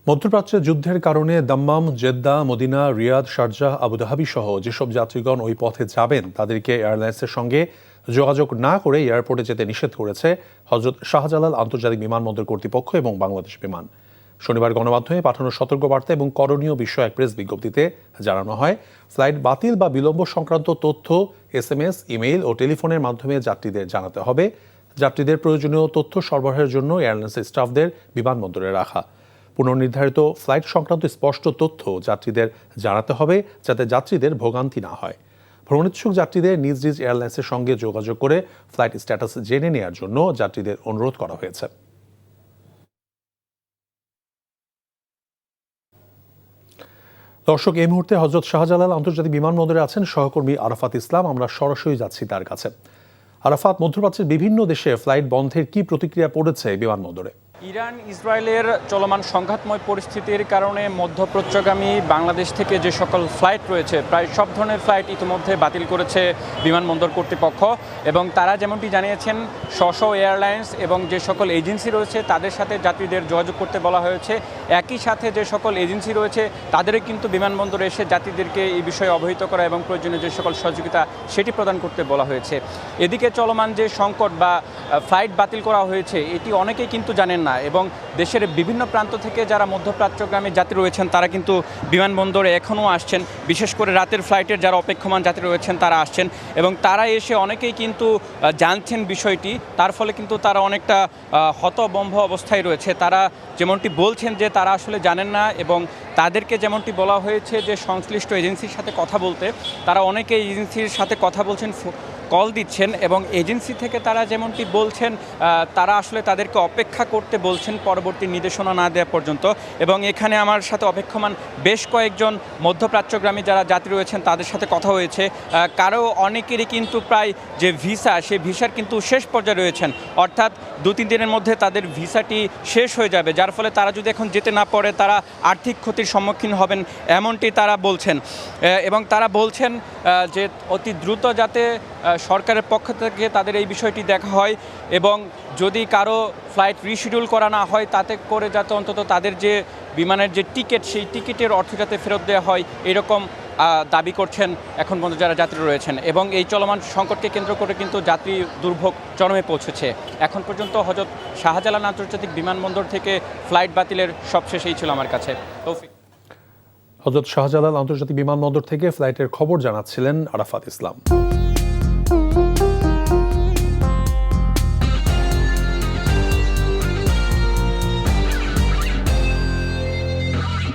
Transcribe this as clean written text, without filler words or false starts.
মধ্যপ্রাচ্যে যুদ্ধের কারণে Dammam, Jeddah, Medina, Riyadh, Sharjah, Abu Dhabi সহ যেসব যাত্রীগণ ওই পথে যাবেন তাদেরকে এয়ারলাইন্সের সঙ্গে যোগাযোগ না করে এয়ারপোর্টে যেতে নিষেধ করেছে হজরত শাহজালাল আন্তর্জাতিক বিমানবন্দর কর্তৃপক্ষ এবং বাংলাদেশ বিমান। শনিবার গণমাধ্যমে পাঠানো সতর্কবার্তা এবং করণীয় বিষয়ক প্রেস বিজ্ঞপ্তিতে জানানো হয়, ফ্লাইট বাতিল বা বিলম্ব সংক্রান্ত তথ্য SMS, ইমেইল ও টেলিফোনের মাধ্যমে যাত্রীদের জানাতে হবে। যাত্রীদের প্রয়োজনীয় তথ্য সরবরাহের জন্য এয়ারলাইন্সের স্টাফদের বিমানবন্দরে রাখা। পুনর্নির্ধারিত ফ্লাইট সংক্রান্ত স্পষ্ট তথ্য যাত্রীদের জানাতে হবে যাতে যাত্রীদের ভোগান্তি না হয়। ভ্রমণোচ্ছুক যাত্রীদের নিজ নিজ এয়ারলাইন্সের সঙ্গে যোগাযোগ করে ফ্লাইট স্ট্যাটাস জেনে নেওয়ার জন্য যাত্রীদের অনুরোধ করা হয়েছে। দর্শক, এই মুহূর্তে হজরত শাহজালাল আন্তর্জাতিক বিমানবন্দরে আছেন সহকর্মী আরাফাত ইসলাম। আমরা সরাসরি যাচ্ছি তার কাছে। আরাফাত, মধ্যপ্রাচ্যের বিভিন্ন দেশে ফ্লাইট বন্ধের কি প্রতিক্রিয়া পড়েছে বিমানবন্দরে? ইরান ইসরায়েলের চলমান সংঘাতময় পরিস্থিতির কারণে মধ্যপ্রাচ্যগামী বাংলাদেশ থেকে যে সকল ফ্লাইট রয়েছে প্রায় সব ধরনের ফ্লাইট ইতিমধ্যে বাতিল করেছে বিমানবন্দর কর্তৃপক্ষ। এবং তারা যেমনটি জানিয়েছেন, স্ব এয়ারলাইন্স এবং যে সকল এজেন্সি রয়েছে তাদের সাথে যাত্রীদের যোগাযোগ করতে বলা হয়েছে। একই সাথে যে সকল এজেন্সি রয়েছে তাদেরও কিন্তু বিমানবন্দরে এসে যাত্রীদেরকে এই বিষয়ে অবহিত করা এবং প্রয়োজনীয় যে সকল সহযোগিতা সেটি প্রদান করতে বলা হয়েছে। এদিকে চলমান যে সংকট বা ফ্লাইট বাতিল করা হয়েছে এটি অনেকেই কিন্তু জানেন না, এবং দেশের বিভিন্ন প্রান্ত থেকে যারা মধ্যপ্রাচ্যগামী যাত্রী রয়েছেন তারা কিন্তু বিমানবন্দরে এখনও আসছেন। বিশেষ করে রাতের ফ্লাইটের যারা অপেক্ষমান যাত্রী রয়েছেন তারা আসছেন এবং তারা এসে অনেকেই কিন্তু জানছেন বিষয়টি। তার ফলে কিন্তু তারা অনেকটা হতভম্ব অবস্থায় রয়েছে। তারা যেমনটি বলছেন যে তারা আসলে জানেন না, এবং তাদেরকে যেমনটি বলা হয়েছে যে সংশ্লিষ্ট এজেন্সির সাথে কথা বলতে, তারা অনেকে এজেন্সির সাথে কথা বলছেন, কল দিচ্ছেন, এবং এজেন্সি থেকে তারা যেমনটি বলছেন তারা আসলে তাদেরকে অপেক্ষা করতে বলছেন পরবর্তী নির্দেশনা না দেওয়া পর্যন্ত। এবং এখানে আমার সাথে অপেক্ষমান বেশ কয়েকজন মধ্যপ্রাচ্যগামী যারা যাত্রী রয়েছেন তাদের সাথে কথা হয়েছে। কারো অনেকেরই কিন্তু প্রায় যে ভিসা, সেই ভিসার কিন্তু শেষ পর্যায়ে রয়েছেন, অর্থাৎ 2-3 দিনের মধ্যে তাদের ভিসাটি শেষ হয়ে যাবে, যার ফলে তারা যদি এখন যেতে না পারে তারা আর্থিক ক্ষতির সম্মুখীন হবেন এমনটি তারা বলছেন। এবং তারা বলছেন যে অতি দ্রুত যাতে সরকারের পক্ষ থেকে তাদের এই বিষয়টি দেখা হয়, এবং যদি কারো ফ্লাইট রিশিডিউল করা না হয় তাতে করে যাতে অন্তত তাদের যে বিমানের যে টিকিট, সেই টিকিটের অর্থ যাতে ফেরত দেওয়া হয়, এরকম দাবি করছেন এখন পর্যন্ত যারা যাত্রী রয়েছেন। এবং এই চলমান সংকটকে কেন্দ্র করে কিন্তু যাত্রী দুর্ভোগ চরমে পৌঁছেছে। এখন পর্যন্ত হজরত শাহজালাল আন্তর্জাতিক বিমানবন্দর থেকে ফ্লাইট বাতিলের সবশেষেই ছিল আমার কাছে। তৌফিক। হজরত শাহজালাল আন্তর্জাতিক বিমানবন্দর থেকে ফ্লাইটের খবর জানাচ্ছিলেন আরাফাত ইসলাম।